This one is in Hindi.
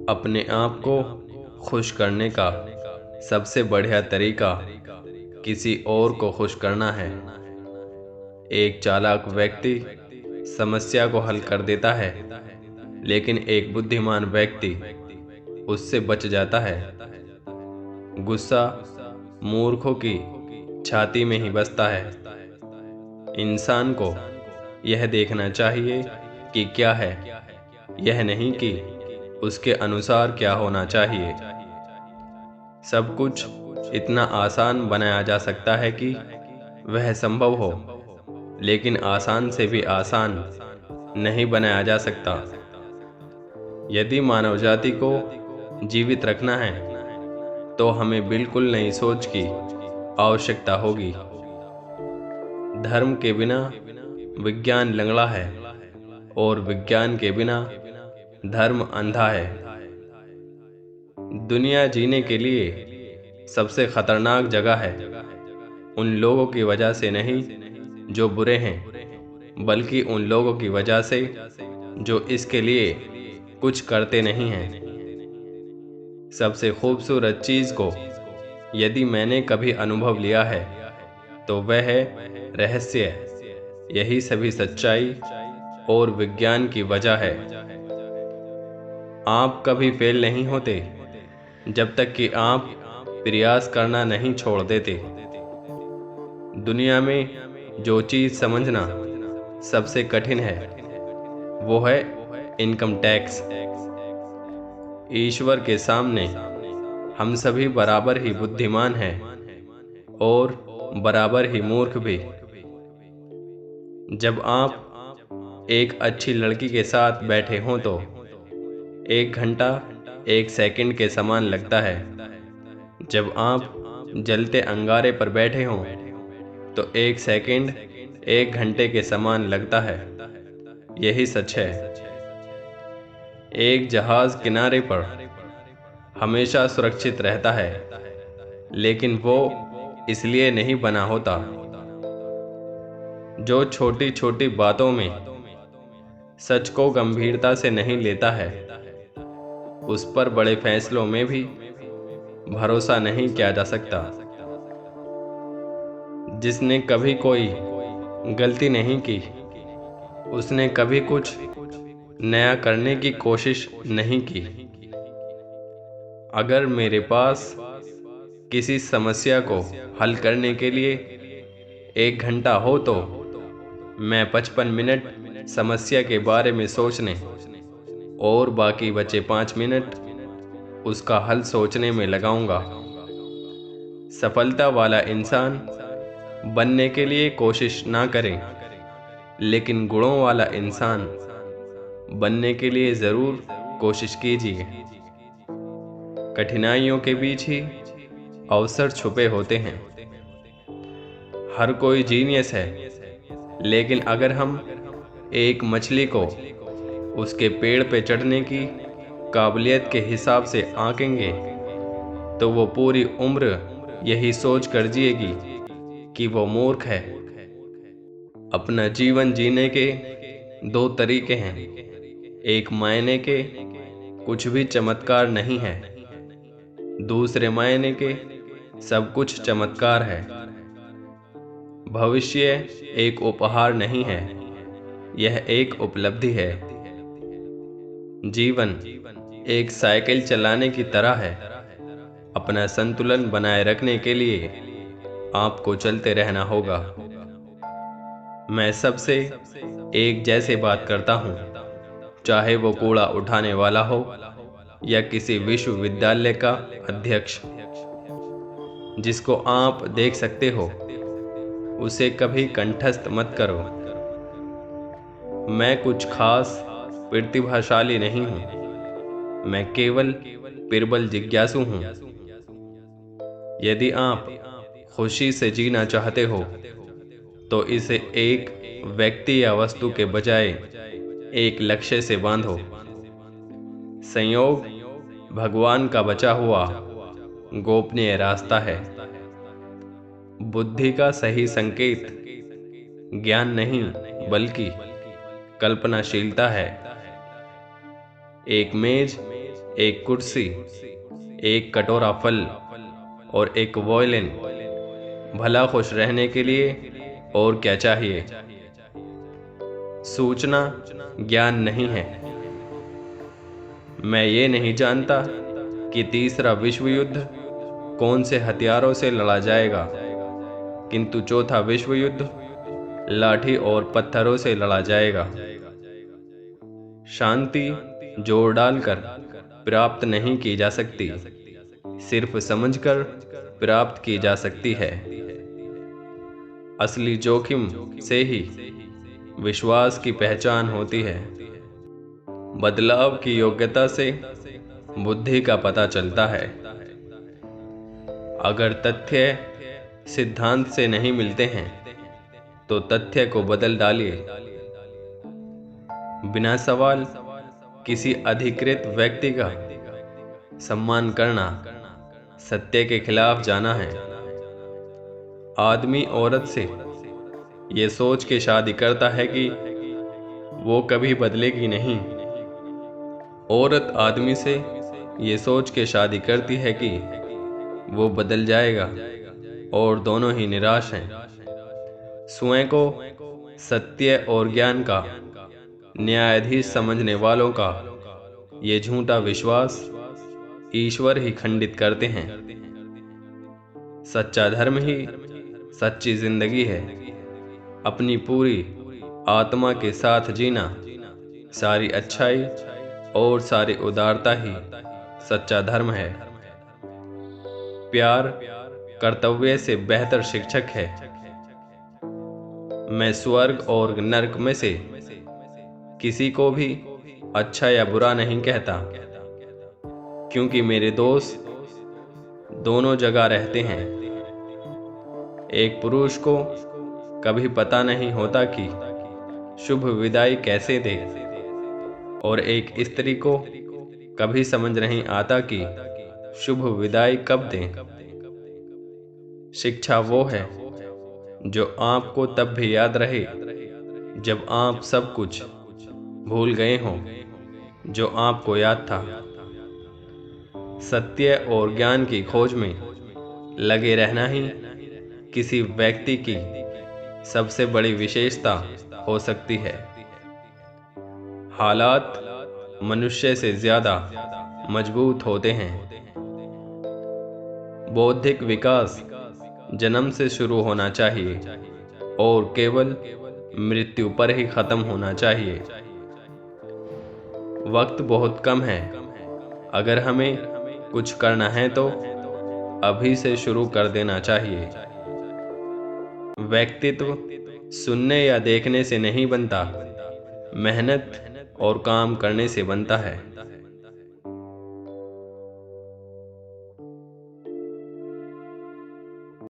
अपने आप को खुश करने का सबसे बढ़िया तरीका किसी और को खुश करना है। एक चालाक व्यक्ति समस्या को हल कर देता है, लेकिन एक बुद्धिमान व्यक्ति उससे बच जाता है। गुस्सा मूर्खों की छाती में ही बसता है। इंसान को यह देखना चाहिए कि क्या है, यह नहीं कि उसके अनुसार क्या होना चाहिए। सब कुछ इतना आसान बनाया जा सकता है कि वह संभव हो, लेकिन आसान से भी आसान नहीं बनाया जा सकता। यदि मानव जाति को जीवित रखना है तो हमें बिल्कुल नई सोच की आवश्यकता होगी। धर्म के बिना विज्ञान लंगड़ा है और विज्ञान के बिना धर्म अंधा है। दुनिया जीने के लिए सबसे खतरनाक जगह है उन लोगों की वजह से नहीं जो बुरे हैं, बल्कि उन लोगों की वजह से जो इसके लिए कुछ करते नहीं हैं। सबसे खूबसूरत चीज को यदि मैंने कभी अनुभव लिया है तो वह है रहस्य। यही सभी सच्चाई और विज्ञान की वजह है। आप कभी फेल नहीं होते जब तक कि आप प्रयास करना नहीं छोड़ देते। दुनिया में जो चीज समझना सबसे कठिन है वो है इनकम टैक्स। ईश्वर के सामने हम सभी बराबर ही बुद्धिमान हैं और बराबर ही मूर्ख भी। जब आप एक अच्छी लड़की के साथ बैठे हों तो 1 घंटा 1 सेकंड के समान लगता है। जब आप जलते अंगारे पर बैठे हों तो 1 सेकंड 1 घंटे के समान लगता है। यही सच है। एक जहाज किनारे पर हमेशा सुरक्षित रहता है, लेकिन वो इसलिए नहीं बना होता। जो छोटी छोटी बातों में सच को गंभीरता से नहीं लेता है, उस पर बड़े फैसलों में भी भरोसा नहीं किया जा सकता। जिसने कभी कोई गलती नहीं की, उसने कभी कुछ नया करने की कोशिश नहीं की। अगर मेरे पास किसी समस्या को हल करने के लिए 1 घंटा हो तो मैं 55 मिनट समस्या के बारे में सोचने और बाकी बचे 5 मिनट उसका हल सोचने में लगाऊंगा। सफलता वाला इंसान बनने के लिए कोशिश ना करें, लेकिन गुणों वाला इंसान बनने के लिए जरूर कोशिश कीजिए। कठिनाइयों के बीच ही अवसर छुपे होते हैं। हर कोई जीनियस है, लेकिन अगर हम एक मछली को उसके पेड़ पे चढ़ने की काबिलियत के हिसाब से आंकेंगे तो वो पूरी उम्र यही सोच कर जिएगी कि वो मूर्ख है। अपना जीवन जीने के 2 तरीके हैं। एक मायने के कुछ भी चमत्कार नहीं है, दूसरे मायने के सब कुछ चमत्कार है। भविष्य एक उपहार नहीं है, यह एक उपलब्धि है। जीवन एक साइकिल चलाने की तरह है। अपना संतुलन बनाए रखने के लिए आपको चलते रहना होगा। मैं सबसे एक जैसे बात करता हूँ, चाहे वो कूड़ा उठाने वाला हो या किसी विश्वविद्यालय का अध्यक्ष। जिसको आप देख सकते हो उसे कभी कंठस्थ मत करो। मैं कुछ खास प्रतिभाशाली नहीं हूँ, मैं केवल प्रबल जिज्ञासु हूँ। यदि आप खुशी से जीना चाहते हो तो इसे एक व्यक्ति या वस्तु के बजाय एक लक्ष्य से बांधो। संयोग भगवान का बचा हुआ गोपनीय रास्ता है। बुद्धि का सही संकेत ज्ञान नहीं बल्कि कल्पनाशीलता है। एक मेज एक कुर्सी, एक कटोरा फल और एक वॉयलिन। भला खुश रहने के लिए और क्या चाहिए? सूचना ज्ञान नहीं है। मैं ये नहीं जानता कि तीसरा विश्व युद्ध कौन से हथियारों से लड़ा जाएगा, किंतु चौथा विश्व युद्ध लाठी और पत्थरों से लड़ा जाएगा। शांति जोर डालकर प्राप्त नहीं की जा सकती, सिर्फ समझकर प्राप्त की जा सकती है। असली जोखिम से ही विश्वास की पहचान होती है। बदलाव की योग्यता से बुद्धि का पता चलता है। अगर तथ्य सिद्धांत से नहीं मिलते हैं तो तथ्य को बदल डालिए। बिना सवाल किसी अधिकृत व्यक्ति का सम्मान करना सत्य के खिलाफ जाना है। आदमी औरत से ये सोच के शादी करता है कि वो कभी बदलेगी नहीं। औरत आदमी से ये सोच के शादी करती है कि वो बदल जाएगा, और दोनों ही निराश हैं। स्वयं को सत्य और ज्ञान का न्यायाधीश समझने वालों का ये झूठा विश्वास ईश्वर ही खंडित करते हैं। सच्चा धर्म ही सच्ची जिंदगी है। अपनी पूरी आत्मा के साथ जीना, सारी अच्छाई और सारी उदारता ही सच्चा धर्म है। प्यार कर्तव्य से बेहतर शिक्षक है। मैं स्वर्ग और नरक में से किसी को भी अच्छा या बुरा नहीं कहता, क्योंकि मेरे दोस्त दोनों जगह रहते हैं। एक पुरुष को कभी पता नहीं होता कि शुभ विदाई कैसे दे, और एक स्त्री को कभी समझ नहीं आता कि शुभ विदाई कब दें। शिक्षा वो है जो आपको तब भी याद रहे जब आप सब कुछ भूल गए हों जो आपको याद था। सत्य और ज्ञान की खोज में लगे रहना ही किसी व्यक्ति की सबसे बड़ी विशेषता हो सकती है। हालात मनुष्य से ज्यादा मजबूत होते हैं। बौद्धिक विकास जन्म से शुरू होना चाहिए और केवल मृत्यु पर ही खत्म होना चाहिए। वक्त बहुत कम है। अगर हमें कुछ करना है तो अभी से शुरू कर देना चाहिए। व्यक्तित्व सुनने या देखने से नहीं बनता, मेहनत और काम करने से बनता है।